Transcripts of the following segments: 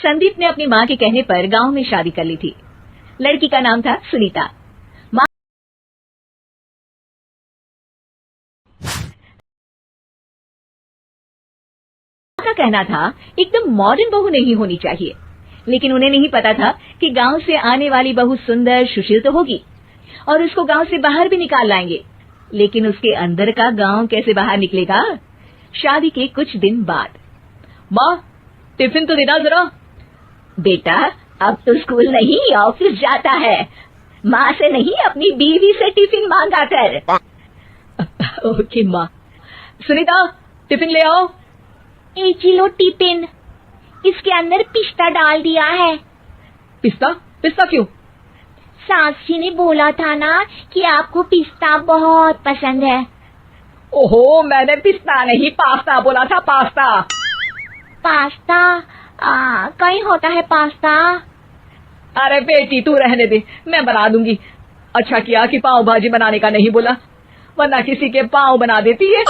संदीप ने अपनी माँ के कहने पर गांव में शादी कर ली थी। लड़की का नाम था सुनीता। माँ का कहना था एकदम मॉडर्न बहू नहीं होनी चाहिए, लेकिन उन्हें नहीं पता था कि गांव से आने वाली बहू सुंदर सुशील तो होगी और उसको गांव से बाहर भी निकाल लाएंगे, लेकिन उसके अंदर का गांव कैसे बाहर निकलेगा। शादी के कुछ दिन बाद, माँ टिफिन तो देना जरा। बेटा अब तो स्कूल नहीं ऑफिस जाता है, माँ से नहीं अपनी बीवी से टिफिन मांगा कर। ओके माँ। सुनीता टिफिन ले आओ। 1 किलो टिफिन, इसके अंदर पिस्ता डाल दिया है। पिस्ता? पिस्ता क्यों? सास जी ने बोला था ना कि आपको पिस्ता बहुत पसंद है। ओहो, मैंने पिस्ता नहीं पास्ता बोला था, पास्ता। पास्ता? कहीं होता है पास्ता? अरे बेटी तू रहने दे, मैं बना दूंगी। अच्छा किया कि पाव भाजी बनाने का नहीं बोला, वरना किसी के पाव बना देती है।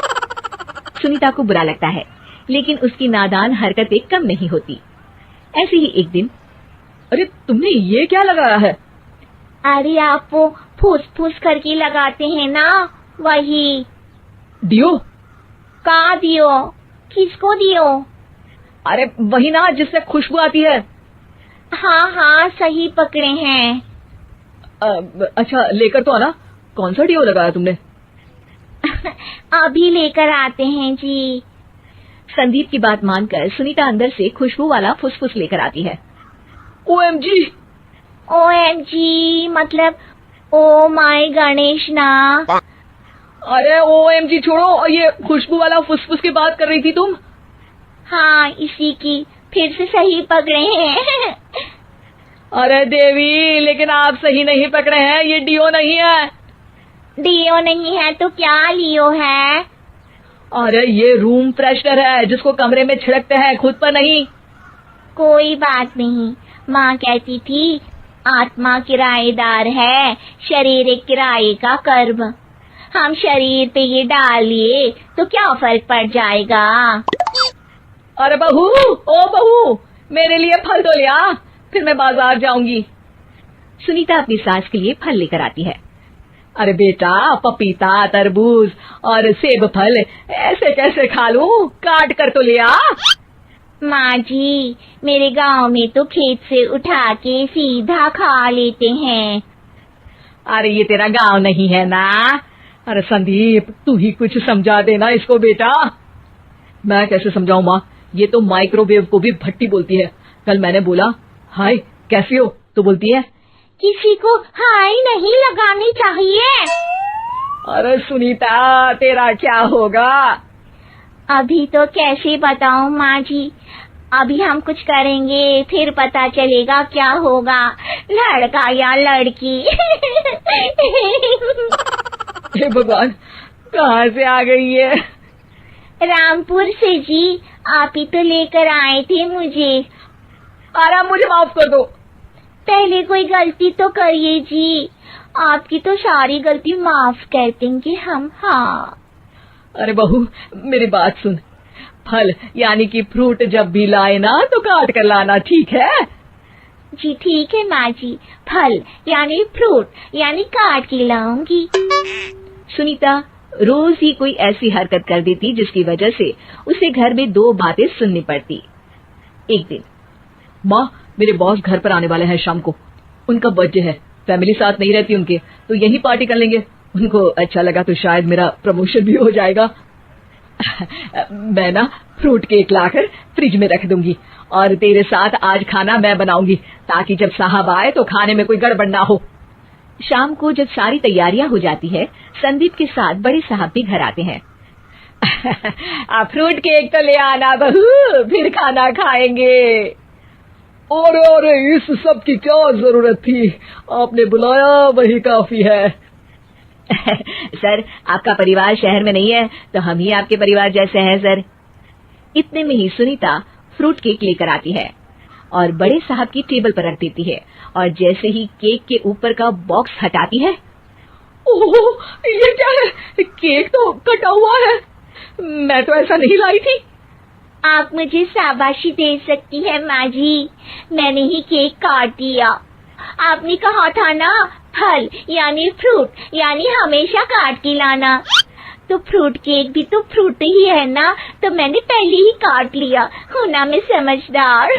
सुनीता को बुरा लगता है, लेकिन उसकी नादान हरकतें कम नहीं होती। ऐसे ही एक दिन, अरे तुमने ये क्या लगाया है? अरे आप वो फूस फूस करके लगाते हैं ना, वही। दियो? का दियो? किसको दियो? अरे वही ना जिससे खुशबू आती है। हाँ हाँ सही पकड़े हैं। अच्छा लेकर तो आना। कौन सा डियो लगाया तुमने? अभी लेकर आते हैं जी। संदीप की बात मानकर सुनीता अंदर से खुशबू वाला फुसफुस लेकर आती है। OMG! OMG मतलब ओ माय गणेश ना। अरे OMG छोड़ो, ये खुशबू वाला फुसफुस की बात कर रही थी तुम? हाँ इसी की, फिर से सही पकड़े हैं। अरे देवी, लेकिन आप सही नहीं पकड़े हैं, ये डियो नहीं है। डियो नहीं है तो क्या लियो है? अरे ये रूम फ्रेशनर है जिसको कमरे में छिड़कते हैं, खुद पर नहीं। कोई बात नहीं, माँ कहती थी आत्मा किराएदार है, शरीर एक किराए का कर्म। हम शरीर पे ये डाल लिए तो क्या फर्क पड़ जाएगा। अरे बहू, ओ बहू, मेरे लिए फल तो ले आ, फिर मैं बाजार जाऊंगी। सुनीता अपनी सास के लिए फल लेकर आती है। अरे बेटा, पपीता, तरबूज और सेब फल ऐसे कैसे खा लूं, काट कर तो ले आ। माँ जी, मेरे गांव में तो खेत से उठा के सीधा खा लेते हैं। अरे ये तेरा गांव नहीं है ना। अरे संदीप, तू ही कुछ समझा देना इसको बेटा। मैं कैसे समझाऊं माँ, ये तो माइक्रोवेव को भी भट्टी बोलती है। कल मैंने बोला हाय कैसी हो, तो बोलती है किसी को हाय नहीं लगानी चाहिए। अरे सुनीता, तेरा क्या होगा? अभी तो कैसे बताऊं माँ जी, अभी हम कुछ करेंगे फिर पता चलेगा क्या होगा, लड़का या लड़की। हे भगवान, कहाँ से आ गई ये? रामपुर से जी, आप ही तो लेकर आए थे मुझे। आराम, मुझे माफ कर दो। पहले कोई गलती तो करिए जी, आपकी तो सारी गलती माफ कर देंगे हम। हाँ अरे बहू, मेरी बात सुन, फल यानी कि फ्रूट जब भी लाए ना तो काट कर लाना, ठीक है? जी ठीक है माँ जी, फल यानी फ्रूट यानी काट के लाऊंगी। सुनीता रोज ही कोई ऐसी हरकत कर देती जिसकी वजह से उसे घर में 2 बातें सुननी पड़ती। एक दिन, माँ मेरे बॉस घर पर आने वाले हैं शाम को, उनका बर्थडे है, फैमिली साथ नहीं रहती उनके, तो यही पार्टी कर लेंगे। उनको अच्छा लगा तो शायद मेरा प्रमोशन भी हो जाएगा। मैं ना फ्रूट केक लाकर फ्रिज में रख दूंगी और तेरे साथ आज खाना मैं बनाऊंगी, ताकि जब साहब आए तो खाने में कोई गड़बड़ ना हो। शाम को जब सारी तैयारियां हो जाती है, संदीप के साथ बड़े साहब भी घर आते हैं। आप फ्रूट केक तो ले आना बहू, फिर खाना खाएंगे। और इस सब की क्या जरूरत थी, आपने बुलाया वही काफी है। सर, आपका परिवार शहर में नहीं है तो हम ही आपके परिवार जैसे हैं सर। इतने में ही सुनीता फ्रूट केक लेकर आती है और बड़े साहब की टेबल पर रख देती है, और जैसे ही केक के ऊपर का बॉक्स हटाती है, ओह ये क्या है, केक तो कटा हुआ है, मैं तो ऐसा नहीं लाई थी। आप मुझे शाबाशी दे सकती है माँ जी, मैंने ही केक काट दिया। आपने कहा था ना, फल यानी फ्रूट यानी हमेशा काट के लाना, तो फ्रूट केक भी तो फ्रूट ही है ना, तो मैंने पहले ही काट लिया। हूँ ना मैं समझदार।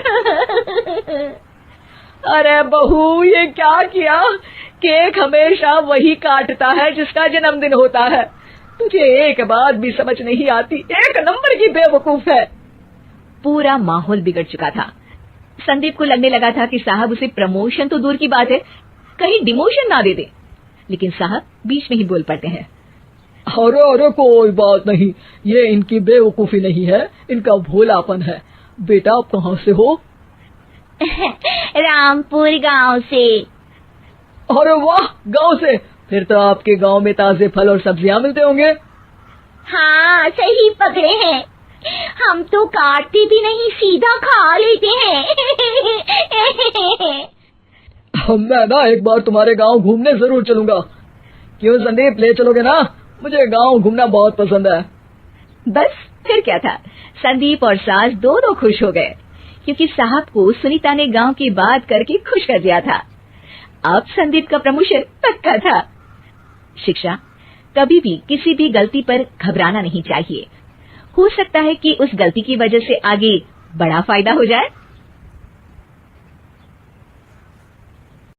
अरे बहू, ये क्या किया? केक हमेशा वही काटता है जिसका जन्मदिन होता है। तुझे एक बात भी समझ नहीं आती, एक नंबर की बेवकूफ है। पूरा माहौल बिगड़ चुका था। संदीप को लगने लगा था कि साहब उसे प्रमोशन तो दूर की बात है, कहीं डिमोशन ना दे दे। लेकिन साहब बीच में ही बोल पड़ते हैं। अरे अरे कोई बात नहीं, ये इनकी बेवकूफी नहीं है, इनका भोलापन है। बेटा आप कहाँ से हो? रामपुर गांव से। अरे वाह, गांव से? फिर तो आपके गांव में ताजे फल और सब्जियां मिलते होंगे। हाँ सही पकड़े हैं, हम तो काटते भी नहीं, सीधा खा लेते हैं। मैं ना एक बार तुम्हारे गांव घूमने जरूर चलूंगा। क्यों संदीप, ले चलोगे ना? मुझे गांव घूमना बहुत पसंद है। बस फिर क्या था, संदीप और सास दोनों खुश हो गए, क्योंकि साहब को सुनीता ने गांव की बात करके खुश कर दिया था। अब संदीप का प्रमोशन पक्का था। शिक्षा, कभी भी किसी भी गलती पर घबराना नहीं चाहिए। हो सकता है कि उस गलती की वजह से आगे बड़ा फायदा हो जाए।